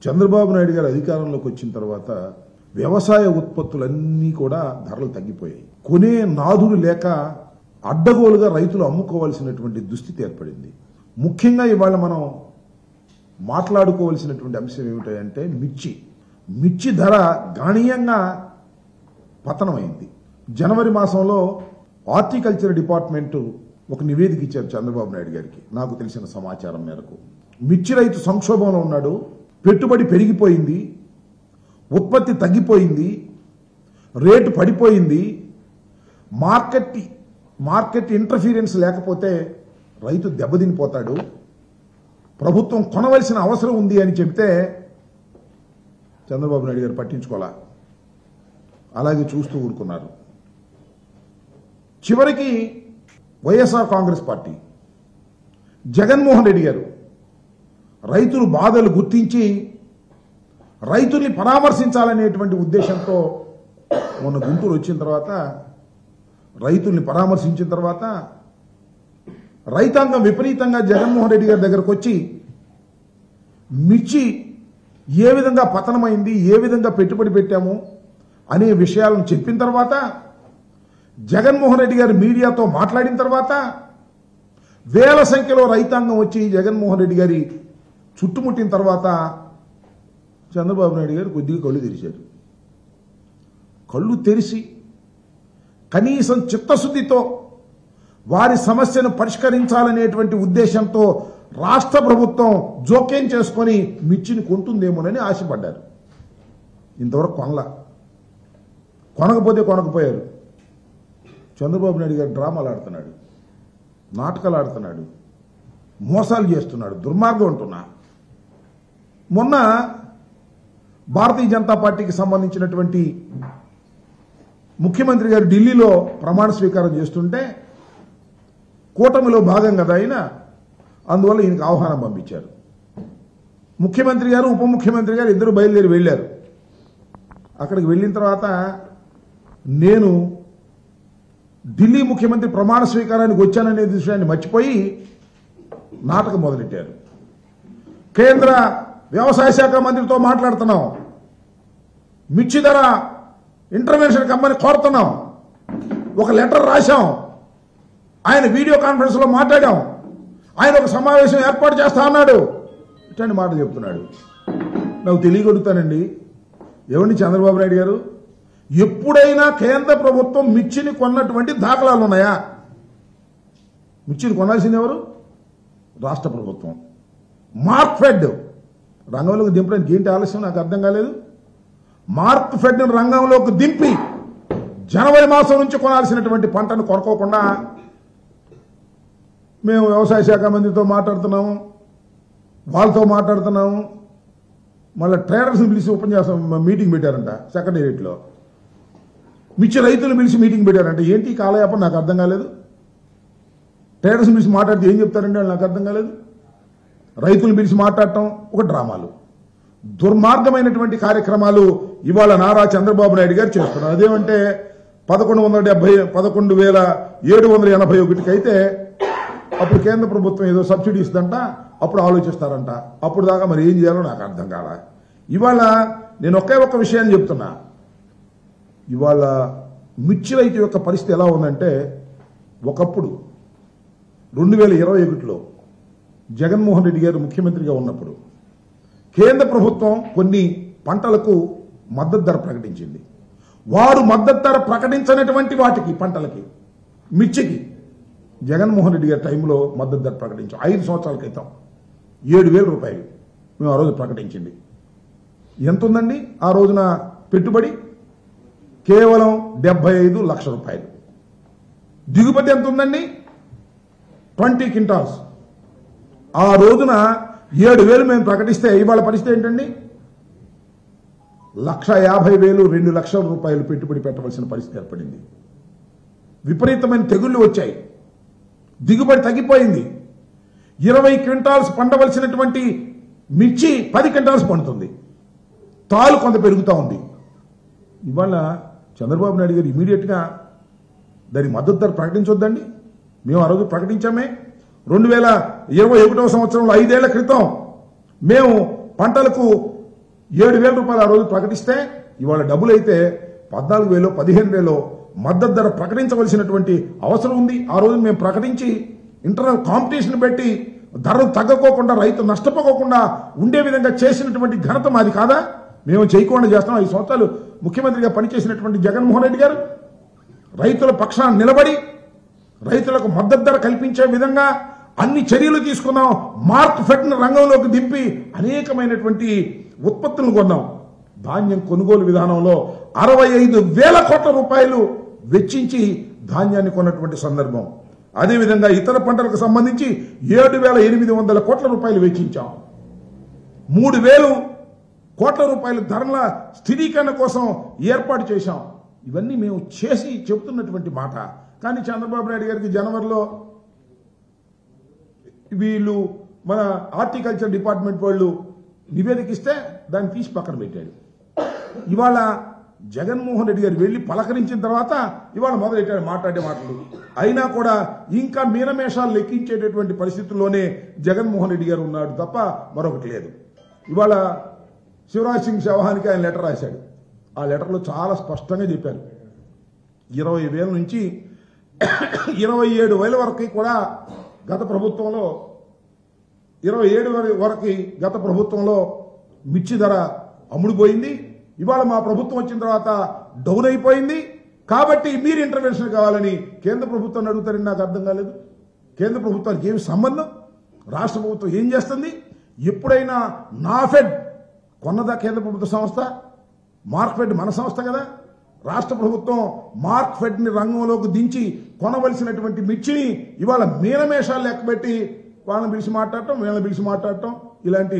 చంద్రబాబు నాయుడు గారు అధికారంలోకి వచ్చిన తర్వాత వ్యవసాయ ఉత్పత్తులన్నీ కూడా ధరలు తగ్గిపోయాయి. కొనే నాదుడు లేక అడ్డగోలుగా రైతులు అమ్ముకోవాల్సినటువంటి దుస్థితి ఏర్పడింది. ముఖ్యంగా ఇవాళ మనం మాట్లాడుకోవాల్సినటువంటి అంశం ఏమిటంటే మిర్చి ధర గణనీయంగా పతనమైంది. జనవరి మాసంలో హార్టికల్చర్ డిపార్ట్మెంట్ ఒక నివేదిక ఇచ్చారు చంద్రబాబు నాయుడు గారికి. నాకు తెలిసిన సమాచారం మేరకు మిర్చి రైతు సంక్షోభంలో ఉన్నాడు, పెట్టుబడి పెరిగిపోయింది, ఉత్పత్తి తగ్గిపోయింది, రేటు పడిపోయింది, మార్కెట్ ఇంటర్ఫీరెన్స్ లేకపోతే రైతు దెబ్బతినిపోతాడు, ప్రభుత్వం కొనవలసిన అవసరం ఉంది అని చెబితే చంద్రబాబు నాయుడు గారు పట్టించుకోవాలా, అలాగే చూస్తూ ఊరుకున్నారు. చివరికి వైఎస్ఆర్ కాంగ్రెస్ పార్టీ జగన్మోహన్ రెడ్డి గారు రైతులు బాధలు గుర్తించి రైతుల్ని పరామర్శించాలనేటువంటి ఉద్దేశంతో మొన్న గుంటూరు వచ్చిన తర్వాత రైతుల్ని పరామర్శించిన తర్వాత రైతాంగం విపరీతంగా జగన్మోహన్ రెడ్డి గారి దగ్గరకు వచ్చి మిర్చి ఏ విధంగా పతనమైంది, ఏ విధంగా పెట్టుబడి పెట్టాము అనే విషయాలను చెప్పిన తర్వాత జగన్మోహన్ రెడ్డి గారు మీడియాతో మాట్లాడిన తర్వాత వేల సంఖ్యలో రైతాంగం వచ్చి జగన్మోహన్ రెడ్డి గారి చుట్టుముట్టిన తర్వాత చంద్రబాబు నాయుడు గారు కొద్దిగా కళ్ళు తెరిచారు. కళ్ళు తెరిచి కనీసం చిత్తశుద్ధితో వారి సమస్యను పరిష్కరించాలనేటువంటి ఉద్దేశంతో రాష్ట్ర ప్రభుత్వం జోక్యం చేసుకొని మిర్చిని కొంటుందేమోనని ఆశపడ్డారు. ఇంతవరకు కొనకపోయారు. చంద్రబాబు నాయుడు గారు డ్రామాలు ఆడుతున్నాడు, నాటకాలు ఆడుతున్నాడు, మోసాలు చేస్తున్నాడు, దుర్మార్గం అంటున్నా. మొన్న భారతీయ జనతా పార్టీకి సంబంధించినటువంటి ముఖ్యమంత్రి గారు ఢిల్లీలో ప్రమాణ స్వీకారం చేస్తుంటే కూటమిలో భాగం కదా ఆయన, అందువల్ల ఈయనకు ఆహ్వానం పంపించారు. ముఖ్యమంత్రి గారు ఉప ముఖ్యమంత్రి గారు ఇద్దరు బయలుదేరి వెళ్ళారు. అక్కడికి వెళ్ళిన తర్వాత నేను ఢిల్లీ ముఖ్యమంత్రి ప్రమాణ స్వీకారానికి వచ్చాననే విషయాన్ని మర్చిపోయి నాటకం మొదలెట్టారు. కేంద్ర వ్యవసాయ శాఖ మంత్రితో మాట్లాడుతున్నాం, మిర్చి ధర ఇంటర్వెన్షన్ కమ్మని కోరుతున్నాం, ఒక లెటర్ రాశాం, ఆయన వీడియో కాన్ఫరెన్స్లో మాట్లాడాం, ఆయన ఒక సమావేశం ఏర్పాటు చేస్తా అన్నాడు, ఇట్లాంటి మాటలు చెప్తున్నాడు. నాకు తెలియగలుగుతానండి, ఏమండి చంద్రబాబు నాయుడు గారు, ఎప్పుడైనా కేంద్ర ప్రభుత్వం మిర్చిని కొన్నటువంటి దాఖలాలు ఉన్నాయా? మిర్చిని కొనాల్సింది ఎవరు? రాష్ట్ర ప్రభుత్వం. మార్క్ఫెడ్ రంగంలోకి దింపడానికి ఏంటి ఆలస్యం నాకు అర్థం కాలేదు. మార్క్ఫెడ్ రంగంలోకి దింపి జనవరి మాసం నుంచి కొనాల్సినటువంటి పంటను కొనుక్కోకుండా మేము వ్యవసాయ శాఖ మంత్రితో మాట్లాడుతున్నాము, వాళ్ళతో మాట్లాడుతున్నాము, మళ్ళీ ట్రేడర్స్ని పిలిచి ఉపన్యాసం మీటింగ్ పెట్టారంట సెక్రటేరియట్లో, మిర్చి రైతులు పిలిచి మీటింగ్ పెట్టారంట. ఏంటి కాలయాపన నాకు అర్థం కాలేదు. ట్రేడర్స్ని పిలిచి మాట్లాడితే ఏం చెప్తారంటే వాళ్ళు నాకు అర్థం కాలేదు. రైతులు పిలిచి మాట్లాడటం ఒక డ్రామాలు, దుర్మార్గమైనటువంటి కార్యక్రమాలు ఇవాళ నారా చంద్రబాబు నాయుడు గారు చేస్తున్నారు. అదేమంటే 11,781కి అయితే అప్పుడు కేంద్ర ప్రభుత్వం ఏదో సబ్సిడీ ఇస్తుందంట, అప్పుడు ఆలోచిస్తారంట. అప్పుడు దాకా మరి ఏం చేయాలో నాకు అర్థం కాల. ఇవాళ నేను ఒకే ఒక్క విషయాన్ని చెప్తున్నా. ఇవాళ మిర్చి రైతు యొక్క పరిస్థితి ఎలా ఉందంటే, ఒకప్పుడు 2021లో జగన్మోహన్ రెడ్డి గారు ముఖ్యమంత్రిగా ఉన్నప్పుడు కేంద్ర ప్రభుత్వం కొన్ని పంటలకు మద్దతు ధర ప్రకటించింది. వారు మద్దతు ధర ప్రకటించినటువంటి వాటికి పంటలకి, మిర్చికి జగన్మోహన్ రెడ్డి గారి టైంలో మద్దతు ధర ప్రకటించాం. 5 సంవత్సరాల క్రితం 7,000 రూపాయలు మేము ఆ రోజు ప్రకటించింది. ఎంత ఉందండి ఆ రోజున పెట్టుబడి? కేవలం 75 లక్షల రూపాయలు. దిగుబడి ఎంత ఉందండి? 20 క్వింటాల్స్. ఆ రోజున 7,000 మేము ప్రకటిస్తే ఇవాళ పరిస్థితి ఏంటండి? 1,50,000 2 లక్షల రూపాయలు పెట్టుబడి పెట్టవలసిన పరిస్థితి ఏర్పడింది. విపరీతమైన తెగుళ్లు వచ్చాయి, దిగుబడి తగ్గిపోయింది. 20 క్వింటాల్స్ పండవలసినటువంటి మిర్చి 10 క్వింటాల్స్ పండుతుంది. తాలు కొంత పెరుగుతూ ఉంది. ఇవాళ చంద్రబాబు నాయుడు గారు ఇమీడియట్గా దాని మద్దతు ధర ప్రకటించొద్దండి. మేము ఆ రోజు ప్రకటించామే. 2021 సంవత్సరంలో 5 ఏళ్ల క్రితం మేము పంటలకు 7,000 రూపాయలు ఆ రోజు ప్రకటిస్తే ఇవాళ డబ్బులైతే 14,000 15,000 మద్దతు ధర ప్రకటించవలసినటువంటి అవసరం ఉంది. ఆ రోజు మేము ప్రకటించి ఇంటర్నల్ కాంపిటీషన్ పెట్టి ధరలు తగ్గకోకుండా రైతు నష్టపోకుండా ఉండే విధంగా చేసినటువంటి ఘనత మాది కాదా? మేము చేయకుండా చేస్తాం. 5 సంవత్సరాలు ముఖ్యమంత్రిగా పనిచేసినటువంటి జగన్మోహన్ రెడ్డి గారు రైతుల పక్షాన నిలబడి రైతులకు మద్దతు ధర కల్పించే విధంగా అన్ని చర్యలు తీసుకున్నాం. మార్క్ ఫెడ్ను రంగంలోకి దింపి అనేకమైనటువంటి ఉత్పత్తులను కొన్నాం. ధాన్యం కొనుగోలు విధానంలో 65,000 కోట్ల రూపాయలు వెచ్చించి ధాన్యాన్ని కొన్నటువంటి సందర్భం. అదేవిధంగా ఇతర పంటలకు సంబంధించి 7,800 కోట్ల రూపాయలు వెచ్చించాం. 3,000 కోట్ల రూపాయలు ధరల స్థిరీకరణ కోసం ఏర్పాటు చేశాం. ఇవన్నీ మేము చేసి చెబుతున్నటువంటి మాట. కానీ చంద్రబాబు నాయుడు గారికి జనవరిలో వీళ్ళు మన హార్టికల్చర్ డిపార్ట్మెంట్ వాళ్ళు నివేదిక ఇస్తే దాన్ని తీసి పక్కన పెట్టాడు. ఇవాళ జగన్మోహన్ రెడ్డి గారు వెళ్ళి పలకరించిన తర్వాత ఇవాళ మొదలెట్టాడు మాట్లాడే మాటలు. అయినా కూడా ఇంకా మీనమేషాలు లెక్కించేటటువంటి పరిస్థితుల్లోనే జగన్మోహన్ రెడ్డి గారు ఉన్నాడు తప్ప మరొకటి లేదు. ఇవాళ శివరాజ్ సింగ్ చౌహాన్కి ఆయన లెటర్ రాశాడు. ఆ లెటర్లో చాలా స్పష్టంగా చెప్పారు 20,000 నుంచి 27,000 వరకు కూడా గత ప్రభుత్వంలో 27 వరకు గత ప్రభుత్వంలో మిర్చి ధర అమ్ముడుపోయింది. ఇవాళ మా ప్రభుత్వం వచ్చిన తర్వాత డౌన్ అయిపోయింది. కాబట్టి మీరు ఇంటర్వెన్షన్ కావాలని కేంద్ర ప్రభుత్వాన్ని అడుగుతారని నాకు అర్థం కాలేదు. కేంద్ర ప్రభుత్వానికి ఏమి సంబంధం? రాష్ట్ర ప్రభుత్వం ఏం చేస్తుంది? ఎప్పుడైనా నాఫెడ్ కొన్నదా కేంద్ర ప్రభుత్వ సంస్థ? మార్క్ఫెడ్ మన సంస్థ కదా. రాష్ట్ర ప్రభుత్వం మార్క్ఫెడ్ని రంగంలోకి దించి కొనవలసినటువంటి మిర్చిని ఇవాళ మీనమేషాలు లెక్కబెట్టి వాళ్ళని పిలిచి మాట్లాడటం, వీళ్ళని పిలిచి మాట్లాడటం, ఇలాంటి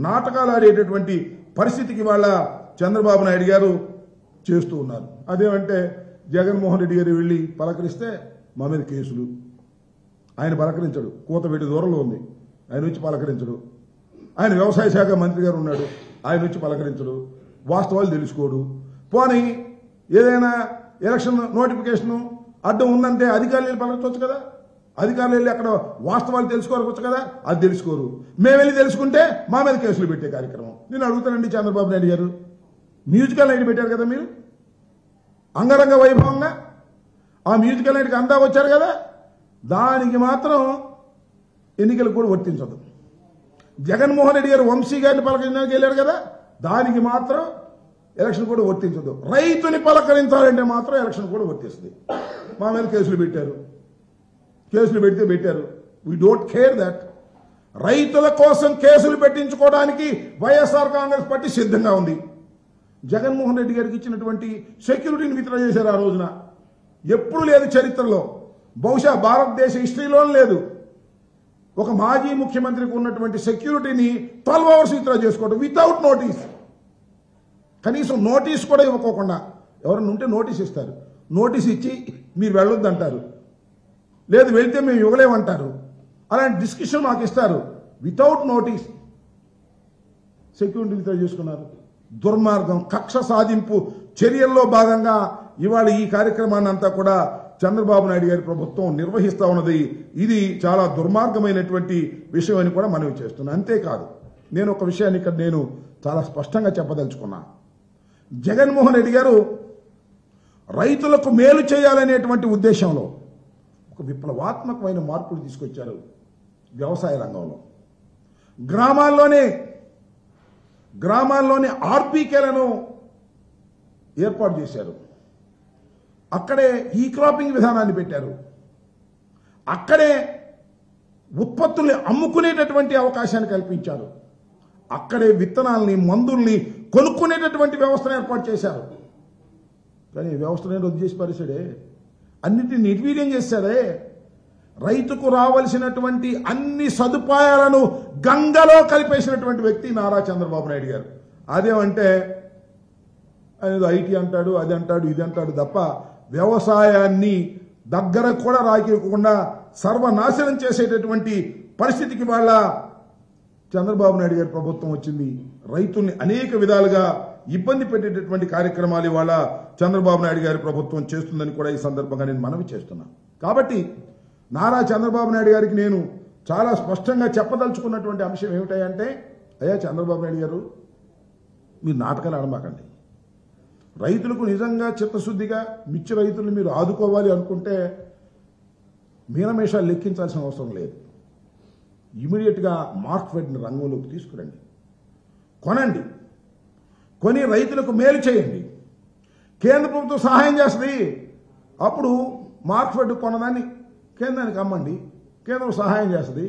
నాటకాలు ఆడేటటువంటి పరిస్థితికి ఇవాళ చంద్రబాబు నాయుడు గారు చేస్తూ ఉన్నారు. అదేమంటే జగన్మోహన్ రెడ్డి గారు వెళ్ళి పలకరిస్తే మా మీద కేసులు. ఆయన పలకరించడు, కూతబెట్టి దూరంలో ఉంది, ఆయన వచ్చి పలకరించడు. ఆయన వ్యవసాయ శాఖ మంత్రి గారు ఉన్నాడు, ఆయన వచ్చి పలకరించడు, వాస్తవాలు తెలుసుకోడు. పోనీ ఏదైనా ఎలక్షన్ నోటిఫికేషన్ అడ్డం ఉందంటే అధికారులు పలకరించవచ్చు కదా. అధికారులు వెళ్ళి అక్కడ వాస్తవాలు తెలుసుకోవచ్చు కదా, అది తెలుసుకోరు. మేము వెళ్ళి తెలుసుకుంటే మా మీద కేసులు పెట్టే కార్యక్రమం. నేను అడుగుతానండి, చంద్రబాబు నాయుడు గారు మ్యూజికల్ నైట్ పెట్టారు కదా మీరు అంగరంగ వైభవంగా, ఆ మ్యూజికల్ నైట్కి అందా వచ్చారు కదా, దానికి మాత్రం ఎన్నికలు కూడా వర్తించదు. జగన్మోహన్ రెడ్డి గారు వంశీ గారిని పలకరించడానికి వెళ్ళారు కదా, దానికి మాత్రం ఎలక్షన్ కూడా వర్తించదు. రైతుని పలకరించాలంటే మాత్రం ఎలక్షన్ కూడా వర్తిస్తుంది. మా మీద కేసులు పెట్టారు, కేసులు పెడితే పెట్టారు. We don't care that. రైతుల కోసం కేసులు పెట్టించుకోవడానికి వైఎస్ఆర్ కాంగ్రెస్ పార్టీ సిద్ధంగా ఉంది. జగన్మోహన్ రెడ్డి గారికి ఇచ్చినటువంటి సెక్యూరిటీని విత్డ్రా చేశారు ఆ రోజున. ఎప్పుడు లేదు చరిత్రలో, బహుశా భారతదేశ హిస్టరీలోనే లేదు. ఒక మాజీ ముఖ్యమంత్రికి ఉన్నటువంటి సెక్యూరిటీని 12 అవర్స్ విత్డ్రా చేసుకోవడం వితౌట్ నోటీస్. కనీసం నోటీస్ కూడా ఇవ్వకోకుండా ఎవరన్నా ఉంటే నోటీస్ ఇస్తారు. నోటీస్ ఇచ్చి మీరు వెళ్ళొద్దు అంటారు, లేదు వెళ్తే మేము ఇవ్వలేమంటారు. అలాంటి డిస్కషన్ మాకు ఇస్తారు. వితౌట్ నోటీస్ సెక్యూరిటీ విత్డ్రా చేసుకున్నారు. దుర్మార్గం, కక్ష సాధింపు చర్యల్లో భాగంగా ఇవాళ ఈ కార్యక్రమాన్ని అంతా కూడా చంద్రబాబు నాయుడు గారి ప్రభుత్వం నిర్వహిస్తా ఉన్నది. ఇది చాలా దుర్మార్గమైనటువంటి విషయం అని కూడా మనవి చేస్తున్నాను. అంతేకాదు, నేను ఒక విషయాన్ని ఇక్కడ నేను చాలా స్పష్టంగా చెప్పదలుచుకున్నా. జగన్మోహన్ రెడ్డి గారు రైతులకు మేలు చేయాలనేటువంటి ఉద్దేశంలో ఒక విప్లవాత్మకమైన మార్పులు తీసుకొచ్చారు వ్యవసాయ రంగంలో. గ్రామాల్లోనే ఆర్బీకేలను ఏర్పాటు చేశారు. అక్కడే ఈ క్రాపింగ్ విధానాన్ని పెట్టారు. అక్కడే ఉత్పత్తుల్ని అమ్ముకునేటటువంటి అవకాశాన్ని కల్పించారు. అక్కడే విత్తనాల్ని, మందుల్ని కొనుక్కునేటటువంటి వ్యవస్థను ఏర్పాటు చేశారు. కానీ వ్యవస్థను రద్దు చేసి పరిచాడే, అన్నిటిని నిర్వీర్యం చేశాడే. రైతుకు రావాల్సినటువంటి అన్ని సదుపాయాలను గంగలో కలిపేసినటువంటి వ్యక్తి నారా చంద్రబాబు నాయుడు గారు. అదేమంటే ఆయన ఐటీ అంటాడు, అది అంటాడు, ఇది అంటాడు తప్ప వ్యవసాయాన్ని దగ్గర కూడా రాకివ్వకుండా సర్వనాశనం చేసేటటువంటి పరిస్థితికి వాళ్ళ చంద్రబాబు నాయుడు గారి ప్రభుత్వం వచ్చింది. రైతుల్ని అనేక విధాలుగా ఇబ్బంది పెట్టేటటువంటి కార్యక్రమాలు ఇవాళ చంద్రబాబు నాయుడు గారి ప్రభుత్వం చేస్తుందని కూడా ఈ సందర్భంగా నేను మనవి చేస్తున్నాను. కాబట్టి నారా చంద్రబాబు నాయుడు గారికి నేను చాలా స్పష్టంగా చెప్పదలుచుకున్నటువంటి అంశం ఏమిటంటే, అయ్యా చంద్రబాబు నాయుడు గారు, మీరు నాటకాలు ఆడమాకండి. రైతులకు నిజంగా చిత్తశుద్ధిగా మిర్చి రైతులను మీరు ఆదుకోవాలి అనుకుంటే మీనమేషాలు లెక్కించాల్సిన అవసరం లేదు. ఇమీడియట్గా మార్కెట్ని రంగంలోకి తీసుకురండి, కొనండి, కొని రైతులకు మేలు చేయండి. కేంద్ర ప్రభుత్వం సహాయం చేస్తుంది, అప్పుడు మార్కెట్ కొన్నదాన్ని కేంద్రానికి అమ్మండి, కేంద్రం సహాయం చేస్తుంది.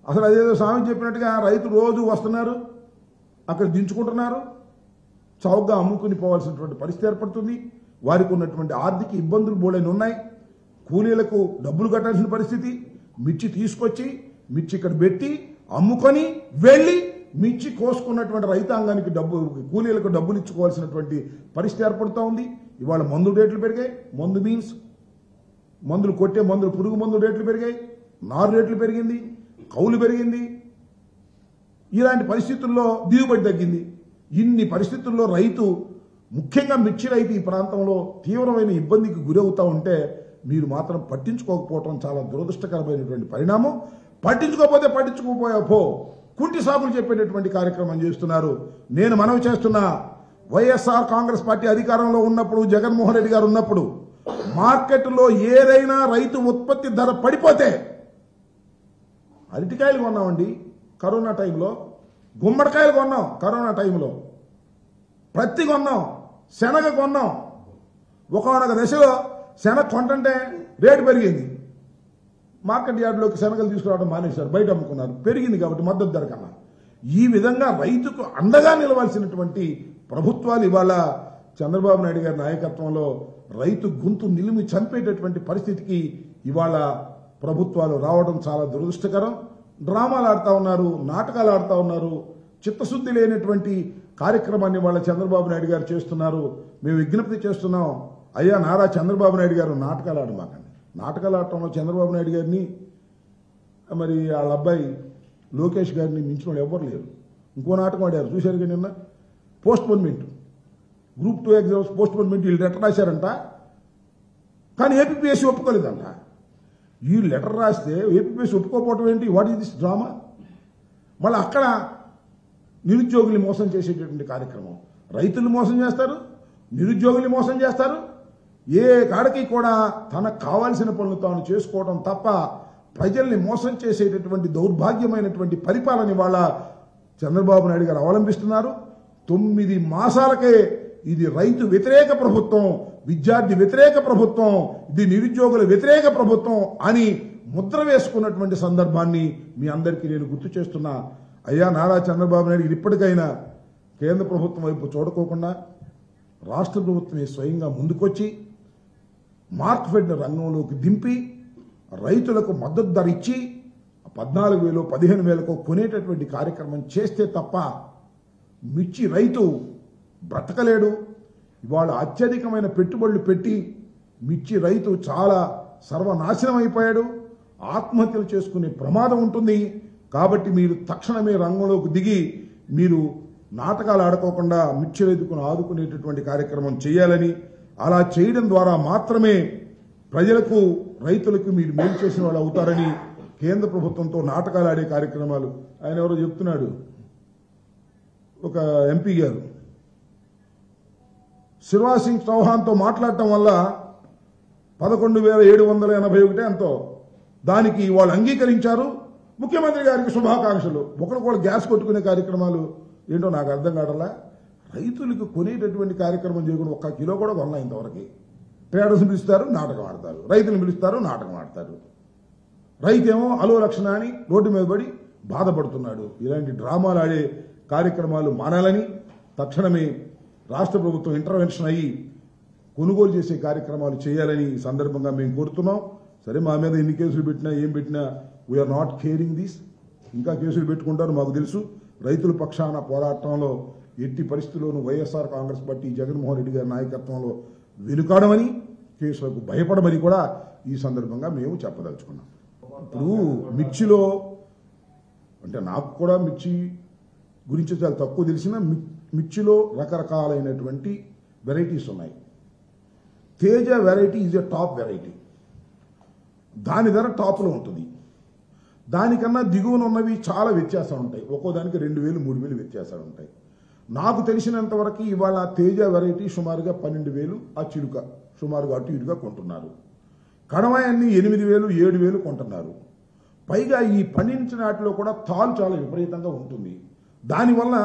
అసలు అదేదో స్వామి చెప్పినట్టుగా రైతులు రోజు వస్తున్నారు, అక్కడ దించుకుంటున్నారు, చౌకగా అమ్ముకుని పోవాల్సినటువంటి పరిస్థితి ఏర్పడుతుంది. వారికి ఉన్నటువంటి ఆర్థిక ఇబ్బందులు బోలైన ఉన్నాయి. కూలీలకు డబ్బులు కట్టాల్సిన పరిస్థితి, మిర్చి తీసుకొచ్చి మిర్చి ఇక్కడ పెట్టి అమ్ముకొని వెళ్ళి మిర్చి కోసుకున్నటువంటి రైతాంగానికి కూలీలకు డబ్బులు ఇచ్చుకోవాల్సినటువంటి పరిస్థితి ఏర్పడుతూ ఉంది. ఇవాళ మందు రేట్లు పెరిగాయి, మందు మీన్స్ మందులు కొట్టే మందులు పురుగు మందు రేట్లు పెరిగాయి, నారు రేట్లు పెరిగింది, కౌలు పెరిగింది. ఇలాంటి పరిస్థితుల్లో దిగుబడి తగ్గింది. ఇన్ని పరిస్థితుల్లో రైతు, ముఖ్యంగా మిర్చి రైతు ఈ ప్రాంతంలో తీవ్రమైన ఇబ్బందికి గురవుతూ ఉంటే మీరు మాత్రం పట్టించుకోకపోవటం చాలా దురదృష్టకరమైనటువంటి పరిణామం. పట్టించుకోకపోతే కుంటి సాకులు చెప్పేటటువంటి కార్యక్రమం చేస్తున్నారు. నేను మనవి చేస్తున్నా, వైఎస్ఆర్ కాంగ్రెస్ పార్టీ అధికారంలో ఉన్నప్పుడు, జగన్మోహన్ రెడ్డి గారు ఉన్నప్పుడు మార్కెట్లో ఏదైనా రైతు ఉత్పత్తి ధర పడిపోతే అరటికాయలు కొన్నామండి కరోనా టైంలో, గుమ్మడికాయలు కొన్నాం కరోనా టైంలో, ప్రత్తి కొన్నాం, శనగ కొన్నాం. ఒకనొక దశలో శనగ కొంటుంటే రేటు పెరిగింది, మార్కెట్ యార్డులోకి శనగలు తీసుకురావడం మానేశారు, బయట అమ్ముకున్నారు, పెరిగింది కాబట్టి మద్దతు ధర కన్నా. ఈ విధంగా రైతుకు అండగా నిలవాల్సినటువంటి ప్రభుత్వాలు ఇవాళ చంద్రబాబు నాయుడు గారి నాయకత్వంలో రైతు గొంతు నిలిమి చంపేటటువంటి పరిస్థితికి ఇవాళ ప్రభుత్వాలు రావడం చాలా దురదృష్టకరం. డ్రామాలు ఆడుతూ ఉన్నారు, నాటకాలు ఆడుతూ ఉన్నారు, చిత్తశుద్ధి లేనటువంటి కార్యక్రమాన్ని వాళ్ళ చంద్రబాబు నాయుడు గారు చేస్తున్నారు. మేము విజ్ఞప్తి చేస్తున్నాం, అయ్యా నారా చంద్రబాబు నాయుడు గారు నాటకాలు ఆడమాకండి. నాటకాలు ఆడటంలో చంద్రబాబు నాయుడు గారిని, మరి వాళ్ళ అబ్బాయి లోకేష్ గారిని మించిన వాళ్ళు ఎవ్వరు లేరు. ఇంకో నాటకం ఆడారు చూశారు కానీ నిన్న, పోస్ట్పోన్మెంట్, గ్రూప్ 2 ఎగ్జామ్స్ పోస్ట్పోన్మెంట్. వీళ్ళు లెటర్ రాశారంట, కానీ ఏపీపీఎస్సీ ఒప్పుకోలేదంట. ఈ లెటర్ రాస్తే ఏపీపీఎస్సీ ఒప్పుకోకపోవడం ఏంటి? What is this drama? మళ్ళీ అక్కడ నిరుద్యోగుల్ని మోసం చేసేటటువంటి కార్యక్రమం. రైతులు మోసం చేస్తారు, నిరుద్యోగుల్ని మోసం చేస్తారు. ఏ కాడికి కూడా తనకు కావాల్సిన పనులు తాను చేసుకోవడం తప్ప ప్రజల్ని మోసం చేసేటటువంటి దౌర్భాగ్యమైనటువంటి పరిపాలన వాళ్ళ చంద్రబాబు నాయుడు గారు అవలంబిస్తున్నారు. 9 మాసాలకే ఇది రైతు వ్యతిరేక ప్రభుత్వం, విద్యార్థి వ్యతిరేక ప్రభుత్వం, ఇది నిరుద్యోగుల వ్యతిరేక ప్రభుత్వం అని ముద్ర వేసుకున్నటువంటి సందర్భాన్ని మీ అందరికీ నేను గుర్తు చేస్తున్నా. అయ్యా నారా చంద్రబాబు నాయుడు ఇప్పటికైనా కేంద్ర ప్రభుత్వం వైపు చూడకోకుండా రాష్ట్ర ప్రభుత్వమే స్వయంగా ముందుకొచ్చి మార్కెట్ రంగంలోకి దింపి రైతులకు మద్దతు ధర ఇచ్చి 14,000 15,000 కొనేటటువంటి కార్యక్రమం చేస్తే తప్ప మిర్చి రైతు బ్రతకలేడు. ఇవాళ అత్యధికమైన పెట్టుబడులు పెట్టి మిర్చి రైతు చాలా సర్వనాశనం అయిపోయాడు, ఆత్మహత్యలు చేసుకునే ప్రమాదం ఉంటుంది. కాబట్టి మీరు తక్షణమే రంగంలోకి దిగి మీరు నాటకాలు ఆడుకోకుండా మిర్చి రైతుకును ఆదుకునేటటువంటి కార్యక్రమం చేయాలని, అలా చేయడం ద్వారా మాత్రమే ప్రజలకు, రైతులకు మీరు మేలు చేసిన వాళ్ళు అవుతారని, కేంద్ర ప్రభుత్వంతో నాటకాలు ఆడే కార్యక్రమాలు. ఆయన ఎవరో చెప్తున్నాడు, ఒక ఎంపీ గారు శివరాజ్ సింగ్ చౌహాన్తో మాట్లాడటం వల్ల 11,781 ఎంతో దానికి వాళ్ళు అంగీకరించారు, ముఖ్యమంత్రి గారికి శుభాకాంక్షలు. ఒకరికొకరు గ్యాస్ కొట్టుకునే కార్యక్రమాలు ఏంటో నాకు అర్థం కావట్లా. రైతులకు కొనేటటువంటి కార్యక్రమం చేయకుండా 1 కిలో కూడా కొనలా ఇంతవరకు. ట్రేడర్స్ని పిలుస్తారు, నాటకం ఆడతారు, రైతులను పిలుస్తారు, నాటకం ఆడతారు. రైతేమో అలో రక్షణ అని రోడ్డు మీద పడి బాధపడుతున్నాడు. ఇలాంటి డ్రామాలు ఆడే కార్యక్రమాలు మానాలని, తక్షణమే రాష్ట్ర ప్రభుత్వం ఇంటర్వెన్షన్ అయ్యి కొనుగోలు చేసే కార్యక్రమాలు చేయాలని ఈ సందర్భంగా మేము కోరుతున్నాం. సరే, మా మీద ఎన్ని కేసులు పెట్టినా ఏం పెట్టినా వీఆర్ నాట్ కేరింగ్ దిస్. ఇంకా కేసులు పెట్టుకుంటారు మాకు తెలుసు. రైతుల పక్షాన పోరాటంలో ఎట్టి పరిస్థితుల్లోనూ వైఎస్ఆర్ కాంగ్రెస్ పార్టీ, జగన్మోహన్ రెడ్డి గారి నాయకత్వంలో వెనుకాడమని, కేసులకు భయపడమని కూడా ఈ సందర్భంగా మేము చెప్పదలుచుకున్నాం. ఇప్పుడు మిర్చిలో అంటే నాకు కూడా మిర్చి గురించి చాలా తక్కువ తెలిసిన, మిర్చిలో రకరకాలైనటువంటి వెరైటీస్ ఉన్నాయి. Teja variety is a top variety. దాని ధర టాప్లో ఉంటుంది. దానికన్నా దిగువన ఉన్నవి చాలా వ్యత్యాసాలు ఉంటాయి. ఒక్కో దానికి 2,000 3,000 వ్యత్యాసాలు ఉంటాయి. నాకు తెలిసినంత వరకు ఇవాళ తేజ వెరైటీ సుమారుగా 12,000, ఆ చిలుక సుమారుగా అటు ఇటుగా కొంటున్నారు. కడవాయన్ని 8,000, 7,000 కొంటున్నారు. పైగా ఈ పండించిన వాటిలో కూడా తాలు చాలా విపరీతంగా ఉంటుంది. దానివల్ల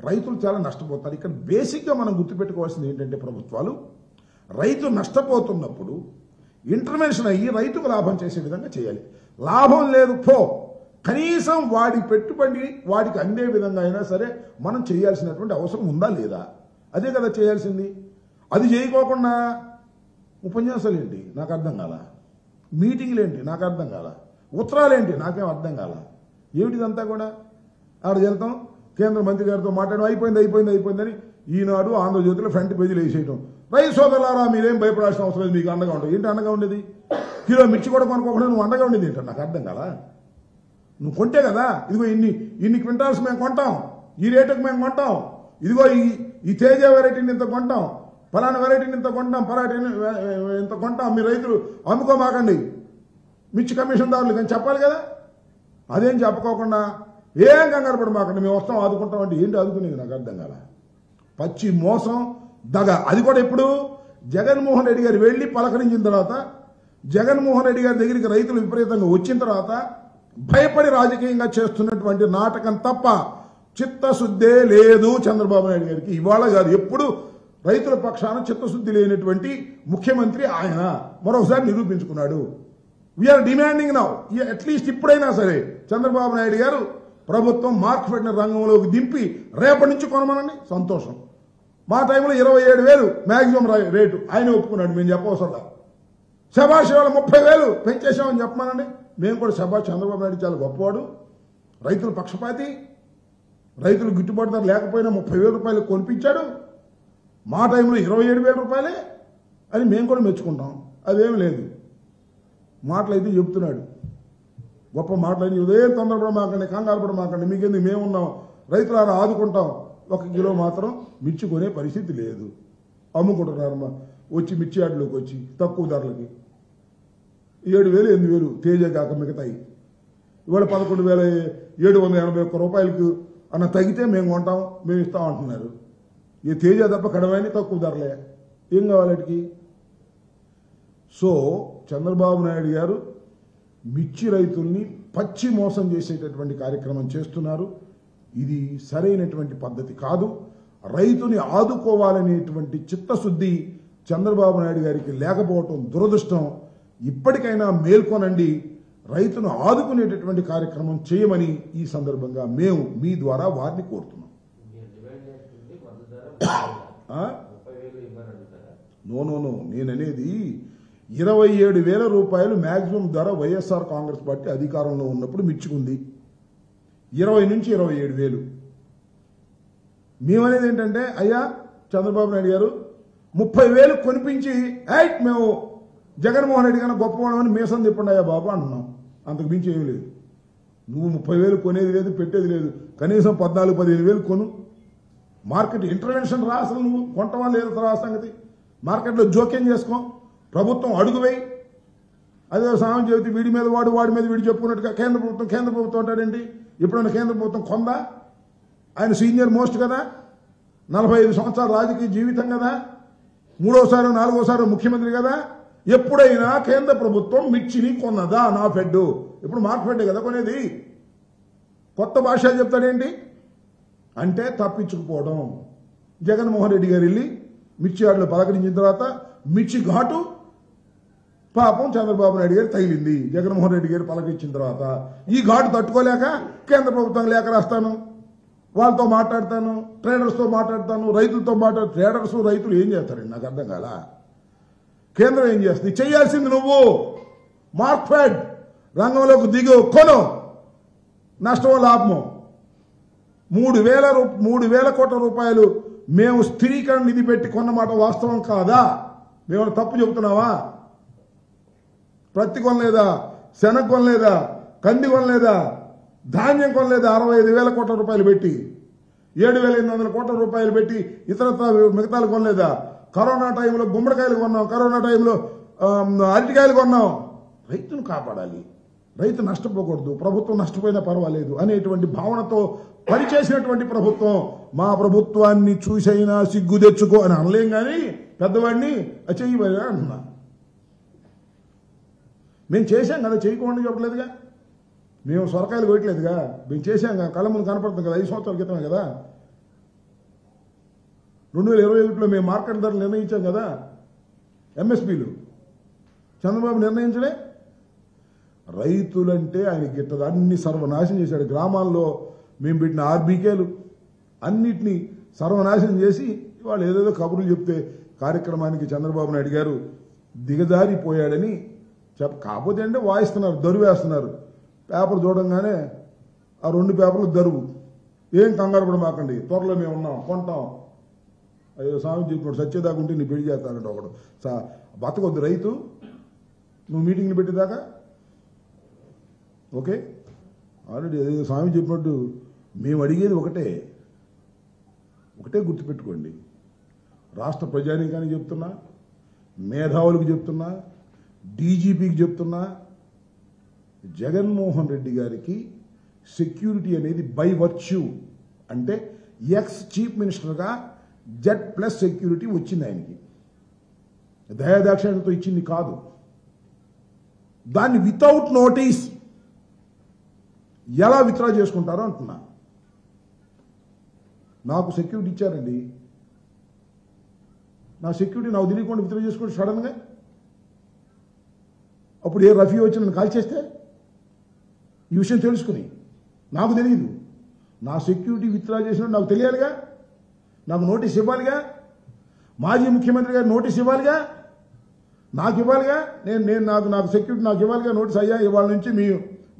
రైతులు చాలా నష్టపోతారు. ఇక్కడ బేసిక్గా మనం గుర్తుపెట్టుకోవాల్సింది ఏంటంటే ప్రభుత్వాలు రైతు నష్టపోతున్నప్పుడు ఇంటర్వెన్షన్ అయ్యి రైతుకు లాభం చేసే విధంగా చేయాలి. లాభం లేదు కనీసం వాడి పెట్టుబడి వాడికి అందే విధంగా అయినా సరే మనం చేయాల్సినటువంటి అవసరం ఉందా లేదా? అదే కదా చేయాల్సింది. అది చేయకోకుండా ఉపన్యాసాలు ఏంటి నాకు అర్థం కాల, మీటింగ్లు ఏంటి నాకు అర్థం కాల, ఉత్తరాలు ఏంటి నాకేం అర్థం కాల. ఏమిటిదంతా కూడా ఆడ వెళ్తాం కేంద్ర మంత్రి గారితో మాట్లాడడం అయిపోయిందని ఈనాడు ఆంధ్రజ్యోతిలో ఫ్రంట్ పేజీలు వేసేయటం. రైతు సోదరులారా మీరేం భయపడాల్సిన అవసరం లేదు, మీకు అండగా ఉంటుంది. ఏంటి అండగా ఉండేది? కిలో మిర్చి కూడా కొనుక్కోకుండా నువ్వు అండగా ఉండేది ఏంటో నాకు అర్థం కాల. నువ్వు కొంటే కదా ఇదిగో ఇన్ని క్వింటాల్స్ మేము కొంటాం, ఈ రేటుకు మేము కొంటాం, ఇదిగో ఈ తేజ వెరైటీని ఇంత కొంటాం, ఫలానా వెరైటీని ఇంత కొంటాం, ఇంత కొంటాం, మీ రైతులు అమ్ముకోమాకండి మిర్చి కమిషన్దారులు కానీ చెప్పాలి కదా. అదేం చెప్పుకోకుండా ఏం కంగారు పడమాకండి మేము వస్తాం ఆదుకుంటాం అంటే ఏంటి ఆదుకునేది నాకు అర్థం కాల. పచ్చి మోసం దగ. అది కూడా ఇప్పుడు జగన్మోహన్ రెడ్డి గారు వెళ్ళి పలకరించిన తర్వాత జగన్మోహన్ రెడ్డి గారి దగ్గరికి రైతులు విపరీతంగా వచ్చిన తర్వాత భయపడి రాజకీయంగా చేస్తున్నటువంటి నాటకం తప్ప చిత్తశుద్ధే లేదు చంద్రబాబు నాయుడు గారికి. ఇవాళ కాదు ఎప్పుడు రైతుల పక్షాన చిత్తశుద్ధి లేనటువంటి ముఖ్యమంత్రి ఆయన మరొకసారి నిరూపించుకున్నాడు. వీఆర్ డిమాండింగ్ నౌ అట్లీస్ట్ ఇప్పుడైనా సరే చంద్రబాబు నాయుడు గారు ప్రభుత్వం మార్కెట్ రంగంలోకి దింపి రేపటి నుంచి కొనమనండి సంతోషం. మా టైంలో 27,000 మ్యాక్సిమం రేటు ఆయన ఒప్పుకున్నాడు, మేము చెప్పవసరం. శభాష్ ఇవాళ 30,000 పెంచేసామని చెప్పమానండి, మేము కూడా శభాష్ చంద్రబాబు నాయుడు చాలా గొప్పవాడు, రైతుల పక్షపాతి, రైతులు గిట్టుబాటు ధర లేకపోయినా 30,000 రూపాయలు కొనిపించాడు. మా టైంలో 27,000 రూపాయలే అని మేము కూడా మెచ్చుకుంటాం. అదేం లేదు, మాటలైతే చెప్తున్నాడు గొప్ప మాటలని. ఉదయం తొందరపడమాకండి, కంగారు పడమాకండి, మీకెందుకు మేమున్నాం, రైతులారా ఆదుకుంటాం. 1 కిలో మాత్రం మిర్చి కొనే పరిస్థితి లేదు. అమ్ముకుంటున్నారమ్మా వచ్చి మిర్చి యార్డులోకి వచ్చి తక్కువ ధరలకి 7,000, 8,000 తేజ కాక మిగతాయి. ఇవాళ 11,781 రూపాయలకు అన్న తగ్గితే మేము కొంటాం, మేము ఇస్తాం అంటున్నారు. ఈ తేజ తప్ప కడవని తక్కువ ధరలే, ఏం కావాలి వాటికి? సో చంద్రబాబు నాయుడు గారు మిర్చి రైతుల్ని పచ్చి మోసం చేసేటటువంటి కార్యక్రమం చేస్తున్నారు. ఇది సరైనటువంటి పద్ధతి కాదు. రైతుని ఆదుకోవాలనేటువంటి చిత్తశుద్ధి చంద్రబాబు నాయుడు గారికి లేకపోవటం దురదృష్టం. ఇప్పటికైనా మేల్కొనండి, రైతును ఆదుకునేటటువంటి కార్యక్రమం చేయమని ఈ సందర్భంగా మేము మీ ద్వారా వారిని కోరుతున్నాం. నో నేననేది 27,000 రూపాయలు మ్యాక్సిమం ధర వైఎస్ఆర్ కాంగ్రెస్ పార్టీ అధికారంలో ఉన్నప్పుడు మిర్చికుంది. 20 నుంచి 27,000. మేమనేది ఏంటంటే అయ్యా చంద్రబాబు నాయుడు గారు 30,000 కొనిపించి మేము జగన్మోహన్ రెడ్డి కన్నా గొప్పవాడమని మీసం తిప్పండి అయ్యా బాబు అంటున్నాం. అంతకు మించి ఏం లేదు. నువ్వు 30,000 కొనేది లేదు, పెట్టేది లేదు, కనీసం 14,000-15,000 కొను. మార్కెట్ ఇంటర్వెన్షన్ రా, అసలు నువ్వు కొంటవా లేదా రా సంగతి. మార్కెట్లో జోక్యం చేసుకో, ప్రభుత్వం అడుగు వేయి. అదే సాయం చెబితే వీడి మీద వాడి మీద వీడి చెప్పుకున్నట్టుగా కేంద్ర ప్రభుత్వం అంటాడేంటి? ఎప్పుడైనా కేంద్ర ప్రభుత్వం కొందా? ఆయన సీనియర్ మోస్ట్ కదా, 45 సంవత్సరాల రాజకీయ జీవితం కదా, 3వసారి 4వసారి ముఖ్యమంత్రి కదా. ఎప్పుడైనా కేంద్ర ప్రభుత్వం మిర్చిని కొన్నదా? నా ఫెడ్ ఇప్పుడు మార్క్ ఫెడ్ కదా కొనేది. కొత్త భాష చెప్తాడేంటి అంటే తప్పించుకుపోవడం. జగన్మోహన్ రెడ్డి గారు వెళ్ళి మిర్చి యార్డులో పలకరించిన తర్వాత మిర్చి ఘాటు పాపం చంద్రబాబు నాయుడు గారు తగిలింది. జగన్మోహన్ రెడ్డి గారు పలకరించిన తర్వాత ఈ ఘాటు తట్టుకోలేక కేంద్ర ప్రభుత్వం లేఖ రాస్తాను, వాళ్ళతో మాట్లాడతాను, ట్రేడర్స్తో మాట్లాడతాను, రైతులతో ట్రేడర్స్ రైతులు ఏం చేస్తారండి నాకు అర్థం కాల. కేంద్రం ఏం చేస్తుంది? చేయాల్సింది నువ్వు మార్కెట్ రంగంలోకి దిగు, కొను, నష్టమో లాభమో. 3,000 కోట్ల రూపాయలు మేము స్థిరీకరణ నిధి పెట్టి కొన్నమాట వాస్తవం కాదా? మేము తప్పు చెబుతున్నావా? ప్రత్తి కొనలేదా, శనగ కొనలేదా, కంది కొనలేదా, ధాన్యం కొనలేదా? 65,000 కోట్ల రూపాయలు పెట్టి 7,800 కోట్ల రూపాయలు పెట్టి ఇతరత్ర మిగతాలు కొనలేదా? కరోనా టైంలో గుమ్మడికాయలు కొన్నాం, కరోనా టైంలో అరటికాయలు కొన్నాం. రైతును కాపాడాలి, రైతు నష్టపోకూడదు, ప్రభుత్వం నష్టపోయినా పర్వాలేదు అనేటువంటి భావనతో పనిచేసినటువంటి ప్రభుత్వం మా ప్రభుత్వాన్ని చూసైనా సిగ్గు తెచ్చుకో అని అనలేం కానీ పెద్దవాడిని చెయ్యబోయా అంటున్నా. మేము చేశాం కదా, చేయకుండా చెప్పలేదుగా, మేము సొరకాయలు కొట్టలేదుగా, మేము చేశాం కదా, కళ్ళ ముందు కనపడుతుంది కదా, 5 సంవత్సరాల క్రితమే కదా, 2021లో మేము మార్కెట్ ధరలు నిర్ణయించాం కదా, ఎంఎస్పీలు చంద్రబాబు నిర్ణయించలే. రైతులంటే ఆయన గిట్టదు, అన్ని సర్వనాశనం చేశాడు. గ్రామాల్లో మేము పెట్టిన ఆర్బీకేలు అన్నిటినీ సర్వనాశనం చేసి వాళ్ళు ఏదేదో కబుర్లు చెప్తే కార్యక్రమానికి చంద్రబాబు నాయుడు గారు దిగజారిపోయాడని కాకపోతే అంటే వాయిస్తున్నారు, దరువు వేస్తున్నారు. పేపర్ చూడంగానే ఆ 2 పేపర్లు దరువు. ఏం కంగారు పడ మాకండి, త్వరలో మేము ఉన్నాం, కొంటాం. అయ్యో స్వామి చెప్పినాడు, సత్యదాకా ఉంటే నీ పెళ్లి చేస్తానంట ఒకడు. బతకొద్దు రైతు, నువ్వు మీటింగ్లు పెట్టేదాకా. ఓకే, ఆల్రెడీ స్వామి చెప్పినట్టు మేము అడిగేది ఒకటే గుర్తుపెట్టుకోండి. రాష్ట్ర ప్రజానీకానికి చెప్తున్నా, మేధావులకు చెప్తున్నా, డీజీపీకి చెప్తున్నా, జగన్మోహన్ రెడ్డి గారికి సెక్యూరిటీ అనేది బై వర్చ్యూ అంటే ఎక్స్ చీఫ్ మినిస్టర్గా Z+ సెక్యూరిటీ వచ్చింది. ఆయనకి దయాదాక్షిణ్యంతో ఇచ్చింది కాదు. దాన్ని వితౌట్ నోటీస్ ఎలా విత్డ్రా చేసుకుంటారో అంటున్నా. నాకు సెక్యూరిటీ ఇచ్చారండి, నా సెక్యూరిటీ నాకు తెలియకుండా విత్డ్రా చేసుకుంటే సడన్గా అప్పుడు ఏ రఫీ వచ్చి నన్ను కాల్ చేస్తే ఈ విషయం తెలుసుకుని నాకు తెలియదు. నా సెక్యూరిటీ విత్డ్రా చేసినట్టు నాకు తెలియాలిగా, నాకు నోటీస్ ఇవ్వాలిగా, మాజీ ముఖ్యమంత్రి గారు నోటీస్ ఇవ్వాలిగా, నాకు ఇవ్వాలిగా, నాకు సెక్యూరిటీ నాకు ఇవ్వాలిగా నోటీస్. అయ్యా ఇవాళ నుంచి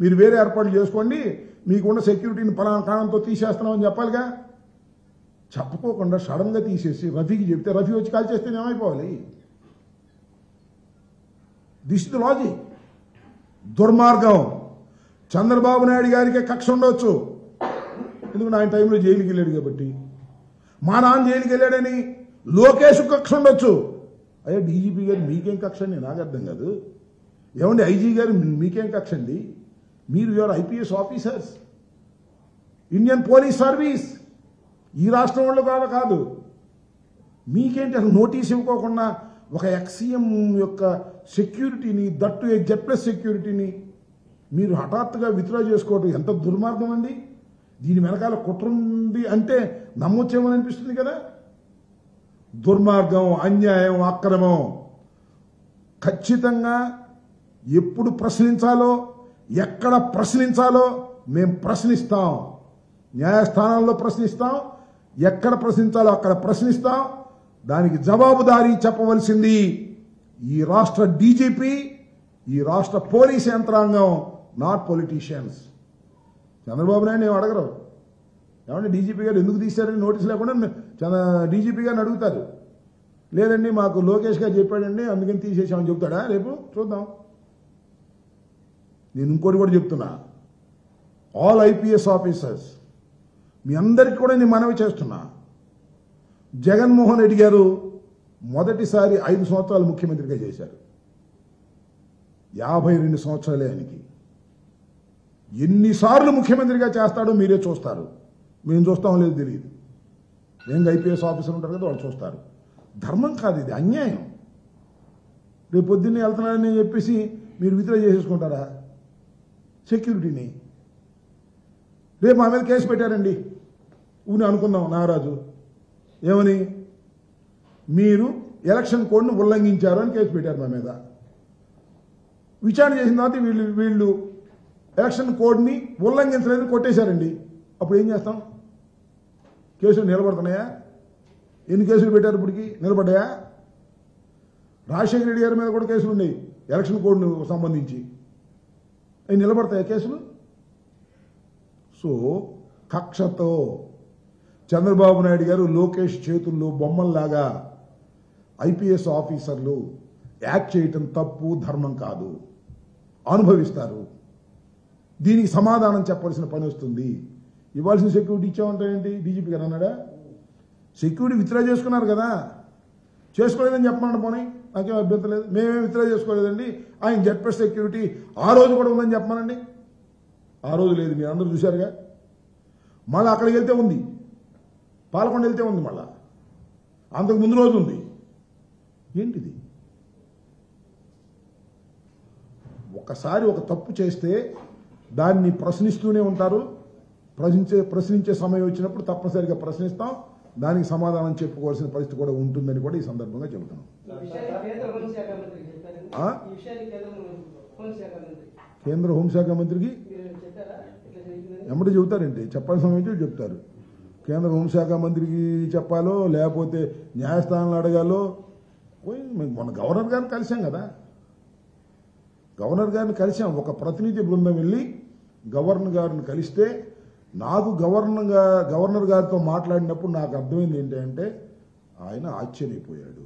మీరు వేరే ఏర్పాట్లు చేసుకోండి, మీకున్న సెక్యూరిటీని పలానా కారణంతో తీసేస్తున్నామని చెప్పాలిగా. చెప్పుకోకుండా సడన్గా తీసేసి రఫీకి చెప్తే రఫీ వచ్చి కాల్ చేస్తే ఏమైపోవాలి? This is the logic. దుర్మార్గం. చంద్రబాబు నాయుడు గారికి కక్ష ఉండవచ్చు, ఎందుకంటే ఆయన టైంలో జైలుకి వెళ్ళాడు కాబట్టి. మా నాన్న జైలుకి వెళ్ళాడని లోకేష్ కక్ష ఉండొచ్చు. అయ్యా డీజీపీ గారు మీకేం కక్ష అండి? నాకు అర్థం కాదు. ఏమండి ఐజీ గారు మీకేం కక్ష అండి? మీరు your IPS officers, Indian police service, ఈ రాష్ట్రం వాళ్ళు కాదు. మీకేంటి అసలు నోటీస్ ఇవ్వకోకుండా ఒక ఎక్సీఎం యొక్క సెక్యూరిటీని, దట్టు Z+ సెక్యూరిటీని మీరు హఠాత్తుగా విత్డ్రా చేసుకోవడం ఎంత దుర్మార్గం అండి. దీని వెనకాల కుట్ర ఉంది అంటే నమ్మొచ్చేమని అనిపిస్తుంది కదా. దుర్మార్గం, అన్యాయం, అక్రమం. ఖచ్చితంగా ఎప్పుడు ప్రశ్నించాలో, ఎక్కడ ప్రశ్నించాలో మేము ప్రశ్నిస్తాం. న్యాయస్థానాల్లో ప్రశ్నిస్తాం, ఎక్కడ ప్రశ్నించాలో అక్కడ ప్రశ్నిస్తాం. దానికి జవాబుదారీ చెప్పవలసింది ఈ రాష్ట్ర డీజీపీ, ఈ రాష్ట్ర పోలీస్ యంత్రాంగం, నాట్ పొలిటీషియన్స్. చంద్రబాబు నాయుడు ఏం అడగరు. ఏమంటే డీజీపీ గారు ఎందుకు తీశారని నోటీస్ లేకుండా డీజీపీ గారిని అడుగుతారు. లేదండి మాకు లోకేష్ గారు చెప్పాడండి అందుకని తీసేసామని చెప్తాడా? రేపు చూద్దాం. నేను ఇంకోటి కూడా చెప్తున్నా, ఆల్ ఐపీఎస్ ఆఫీసర్స్ మీ అందరికీ కూడా నేను మనవి చేస్తున్నా. జగన్మోహన్ రెడ్డి గారు మొదటిసారి 5 సంవత్సరాలు ముఖ్యమంత్రిగా చేశారు. 52 సంవత్సరాలే ఆయనకి. ఎన్నిసార్లు ముఖ్యమంత్రిగా చేస్తాడో మీరే చూస్తారు. మేము చూస్తామో లేదో తెలియదు. ఏం ఐపీఎస్ ఆఫీసర్ ఉంటారు కదా, వాళ్ళు చూస్తారు. ధర్మం కాదు ఇది, అన్యాయం. రేపు పొద్దున్నే వెళ్తున్నాడని చెప్పేసి మీరు విత్డ్రా చేసేసుకుంటారా సెక్యూరిటీని? రేపు మా మీద కేసు పెట్టారండి ఊని అనుకుందాం, నాగరాజు ఏమని, మీరు ఎలక్షన్ కోడ్ను ఉల్లంఘించారు అని కేసు పెట్టారు మా మీద. విచారణ చేసిన తర్వాత వీళ్ళు ఎలక్షన్ కోడ్ని ఉల్లంఘించలేదని కొట్టేశారండి. అప్పుడు ఏం చేస్తాం? కేసులు నిలబడుతున్నాయా? ఎన్ని కేసులు పెట్టారు ఇప్పటికి? నిలబడ్డాయా? రాజశేఖర రెడ్డి గారి మీద కూడా కేసులు ఉన్నాయి ఎలక్షన్ కోడ్ను సంబంధించి. అవి నిలబడతాయా కేసులు? సో కక్షతో చంద్రబాబు నాయుడు గారు లోకేష్ చేతుల్లో బొమ్మల్లాగా ఐపీఎస్ ఆఫీసర్లు యాక్ట్ చేయటం తప్పు, ధర్మం కాదు. అనుభవిస్తారు. దీనికి సమాధానం చెప్పాల్సిన పని వస్తుంది. ఇవ్వాల్సిన సెక్యూరిటీ ఇచ్చామంటారేంటి? డీజీపీ గారు అన్నాడా? సెక్యూరిటీ విత్డ్రా చేసుకున్నారు కదా, చేసుకోలేదని చెప్పమన్నాడు. పోనీ నాకేం అభ్యంతరం లేదు. మేమేం విత్డ్రా చేసుకోలేదండి, ఆయన Z+ సెక్యూరిటీ ఆ రోజు కూడా ఉందని చెప్పమనండి. ఆ రోజు లేదు, మీరు అందరూ చూశారుగా. మళ్ళీ అక్కడికి వెళ్తే ఉంది. పాలకొండ వెళ్తే ఉంది, మళ్ళా అంతకు ముందు రోజు ఉంది. ఏంటిది? ఒకసారి ఒక తప్పు చేస్తే దాన్ని ప్రశ్నిస్తూనే ఉంటారు. ప్రశ్నించే సమయం వచ్చినప్పుడు తప్పనిసరిగా ప్రశ్నిస్తాం, దానికి సమాధానం చెప్పుకోవాల్సిన పరిస్థితి కూడా ఉంటుందని కూడా ఈ సందర్భంగా చెబుతున్నాం. కేంద్ర హోంశాఖ మంత్రికి ఎమ్మటి చెబుతారండి, చెప్పాల్సిన సమయం చెప్తారు. కేంద్ర హోంశాఖ మంత్రికి చెప్పాలో లేకపోతే న్యాయస్థానాలు అడగాలో. మన గవర్నర్ గారిని కలిసాం కదా, గవర్నర్ గారిని కలిసాం. ఒక ప్రతినిధి బృందం వెళ్ళి గవర్నర్ గారిని కలిస్తే నాకు గవర్నర్ గారితో మాట్లాడినప్పుడు నాకు అర్థమైంది ఏంటంటే ఆయన ఆశ్చర్యపోయాడు.